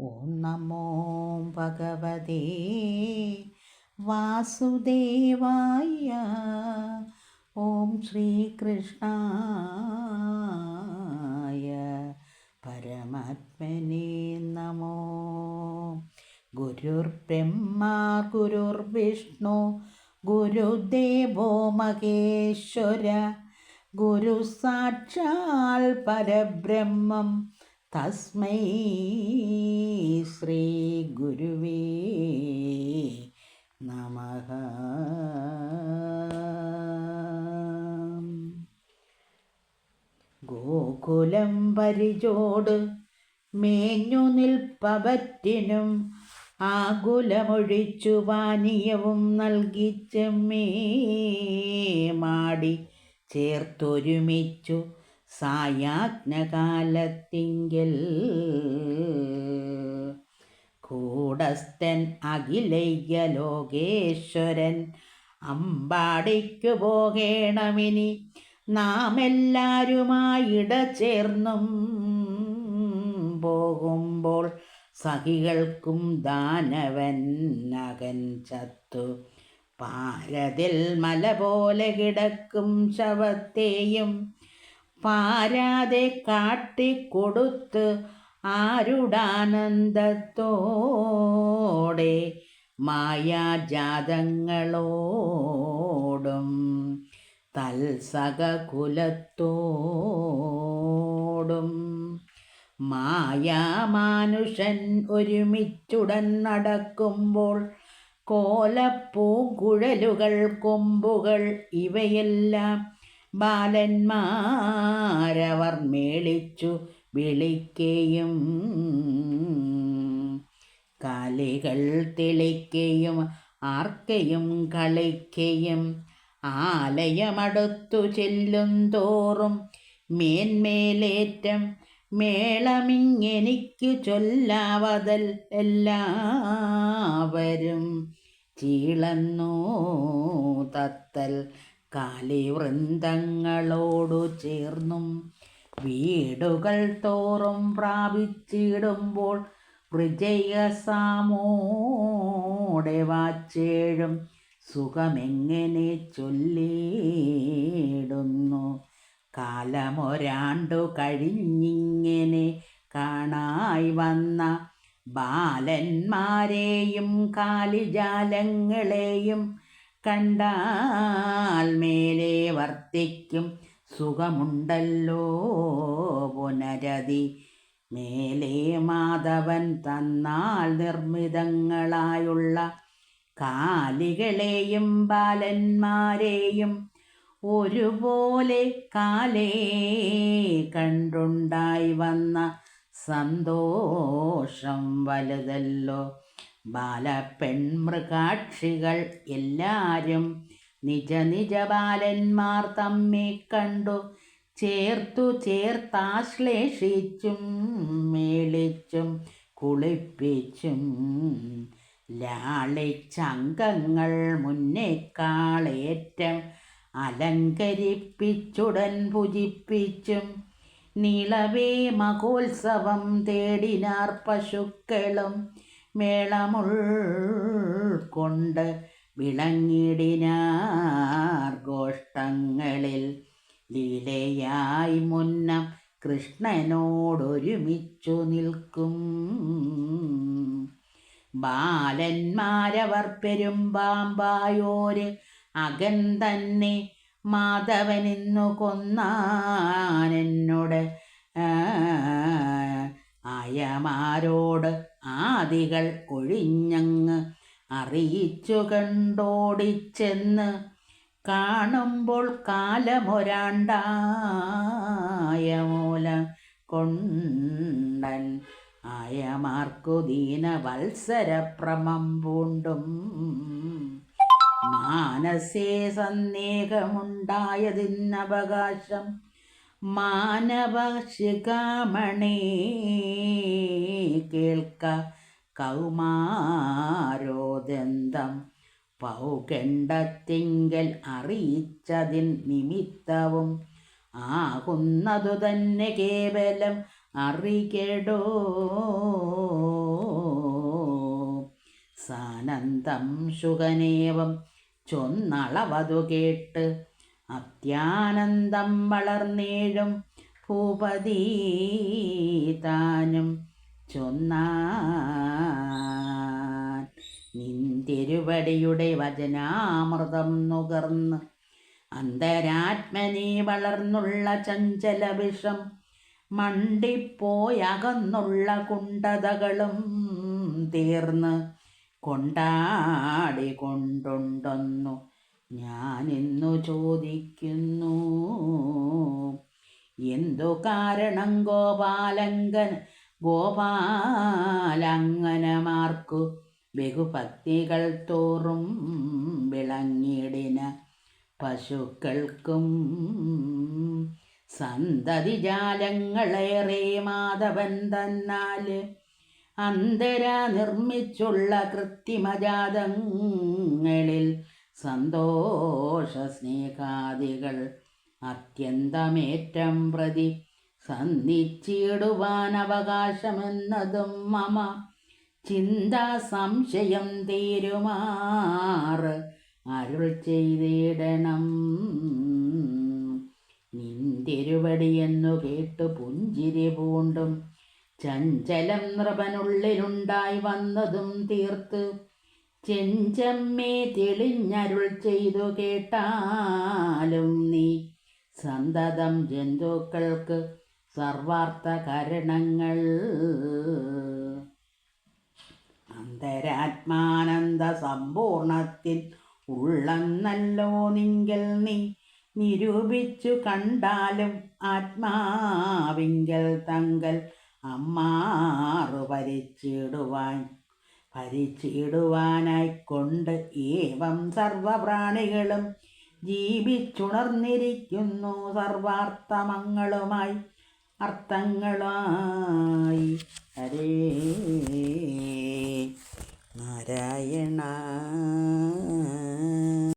ഓം നമോ ഭഗവതേ വാസുദേവായ. ഓം ശ്രീകൃഷ്ണായ പരമാത്മനേ നമോ. ഗുരുർബ്രഹ്മ ഗുരുർവിഷ്ണു ഗുരുദേവോ മഹേശ്വര. ഗുരു സാക്ഷാൽ പരബ്രഹ്മം തസ്മൈ ശ്രീ ഗുരുവേ നമഃ. ഗോകുലം പരിചോട് മേഞ്ഞു നിൽപ്പവറ്റിനും ആകുലമൊഴിച്ചു പാനീയവും നൽകി ചെമ്മേ മാടി ചേർത്തൊരുമിച്ചു സായാജ്ഞകാലത്തിങ്കൽ. കൂടസ്ഥൻ അഖിലയ്യ ലോകേശ്വരൻ അമ്പാടിക്കു പോകേണമിനി നാം എല്ലാരുമായിട ചേർന്നും. പോകുമ്പോൾ സഖികൾക്കും ദാനവൻ അകൻ ചത്തു പാരതിൽ മല പോലെ കിടക്കും ശവത്തെയും പാരാതെ കാട്ടിക്കൊടുത്ത് ആരുടാനന്ദത്തോടെ മായാജാതങ്ങളോടും തൽസഖകുലത്തോടും. മായാമാനുഷൻ ഒരുമിച്ചുടൻ നടക്കുമ്പോൾ കോലപ്പൂങ്കുഴലുകൾ കൊമ്പുകൾ ഇവയെല്ലാം ബാലന്മാരവർ മേളിച്ചു വിളിക്കുകയും കാലികൾ തെളിക്കുകയും ആർക്കയും കളിക്കുകയും ആലയമടുത്തു ചെല്ലും തോറും മേന്മേലേറ്റം മേളമിങ്ങെനിക്കു ചൊല്ലാവതൽ എല്ലാവരും ചീളന്നു തത്തൽ കാലിവൃന്ദങ്ങളോടു ചേർന്നും. വീടുകൾ തോറും പ്രാപിച്ചിടുമ്പോൾ വിജയസാമോടെ വാച്ചേഴും സുഖമെങ്ങനെ ചൊല്ലിടുന്നു. കാലമൊരാണ്ടു കഴിഞ്ഞിങ്ങനെ കാണായി വന്ന ബാലന്മാരെയും കാലിജാലങ്ങളെയും കണ്ടാൽ മേലെ വർത്തിക്കും സുഖമുണ്ടല്ലോ പുനരതി. മേലെ മാധവൻ തന്നാൽ നിർമ്മിതങ്ങളായുള്ള കാലികളെയും ബാലന്മാരെയും ഒരുപോലെ കാലേ കണ്ടുണ്ടായി വന്ന സന്തോഷം വലുതല്ലോ. ബാലപ്പെൺമൃഗാക്ഷികൾ എല്ലാരും നിജ നിജ ബാലന്മാർ തമ്മെ കണ്ടു ചേർത്തു ചേർത്താശ്ലേഷിച്ചും മേളിച്ചും കുളിപ്പിച്ചും ലാളിച്ചംഗങ്ങൾ മുന്നേക്കാളേറ്റം അലങ്കരിപ്പിച്ചുടൻ ഭുജിപ്പിച്ചും നീളവേ മഹോത്സവം തേടിനാർ പശുക്കളും മേളമുൾക്കൊണ്ട് വിളങ്ങിടിനാർ ഗോഷ്ടങ്ങളിൽ. ലീലയായി മുന്നം കൃഷ്ണനോടൊരുമിച്ചു നിൽക്കും ബാലന്മാരവർ പെരുമ്പാമ്പായോര് അകൻ തന്നെ മാധവനിന്നു കൊന്നാനെന്നോട് ആയമാരോട് ആദികൾ ഒഴിഞ്ഞങ്ങ് അറിയിച്ചു കണ്ടോടിച്ചെന്ന്. കാണുമ്പോൾ കാലമൊരാണ്ടായ മൂലം കൊണ്ടൻ ആയമാർക്കു ദീനവത്സരപ്രമം പൂണ്ടും മാനസേ സന്ദേഹമുണ്ടായതിനവകാശം. മാനവ ശിഖാമണി കേൾക്ക കൗമാരോദന്തം പൗകണ്ഡത്തിങ്കൽ അറിയിച്ചതിൻ നിമിത്തവും ആകുന്നതു തന്നെ കേവലം അറികെടോ. അനന്തം ശുകനേവം ചൊന്നളവതു കേട്ട് അത്യാനന്ദം വളർന്നേഴും ഭൂപതി താനും ചൊന്നാൻ നിന്തിരുവടിയുടെ വചനാമൃതം നുകർന്ന് അന്തരാത്മനെ വളർന്നുള്ള ചഞ്ചല വിഷം മണ്ടിപ്പോയകന്നുള്ള കുണ്ടതകളും തീർന്ന് കൊണ്ടാടിക്കൊണ്ടുണ്ടെന്നു ഞാനിന്നു ചോദിക്കുന്നു. എന്തു കാരണം ഗോപാലങ്കനമാർക്കു ബഹുഭക്തികൾ തോറും വിളങ്ങിടിന പശുക്കൾക്കും സന്തതിജാലങ്ങളേറെ മാധവൻ തന്നാല് അന്തര നിർമ്മിച്ചുള്ള കൃത്രിമജാതങ്ങളിൽ സന്തോഷ സ്നേഹാദികൾ അത്യന്തമേറ്റം പ്രതി സന്നിച്ചിടുവാൻ അവകാശമെന്നതും മമ ചിന്താ സംശയം തീരുമാറ് അരുൾ ചെയ്തിടണം. നിന്തിരുവടിയെന്നു കേട്ടു പുഞ്ചിരി പൂണ്ടും ചഞ്ചലം നൃപനുള്ളിലുണ്ടായി വന്നതും തീർത്ത് ചെഞ്ചമ്മേ തെളിഞ്ഞരുൾ ചെയ്തു കേട്ടാലും നീ സന്തതം ജന്തുക്കൾക്ക് സർവാർത്ഥകരണങ്ങൾ അന്തരാത്മാനന്ദ സമ്പൂർണത്തിൽ ഉള്ളന്നല്ലോ നിങ്കൽ നീ നിരൂപിച്ചു കണ്ടാലും ആത്മാവിങ്കൽ തങ്കൽ അമ്മാറു ഭരിച്ചിടുവാനായിക്കൊണ്ട് ഏവം സർവപ്രാണികളും ജീവിച്ചുണർന്നിരിക്കുന്നു സർവാർത്ഥമങ്ങളുമായി അർത്ഥങ്ങളായി. ഹരേ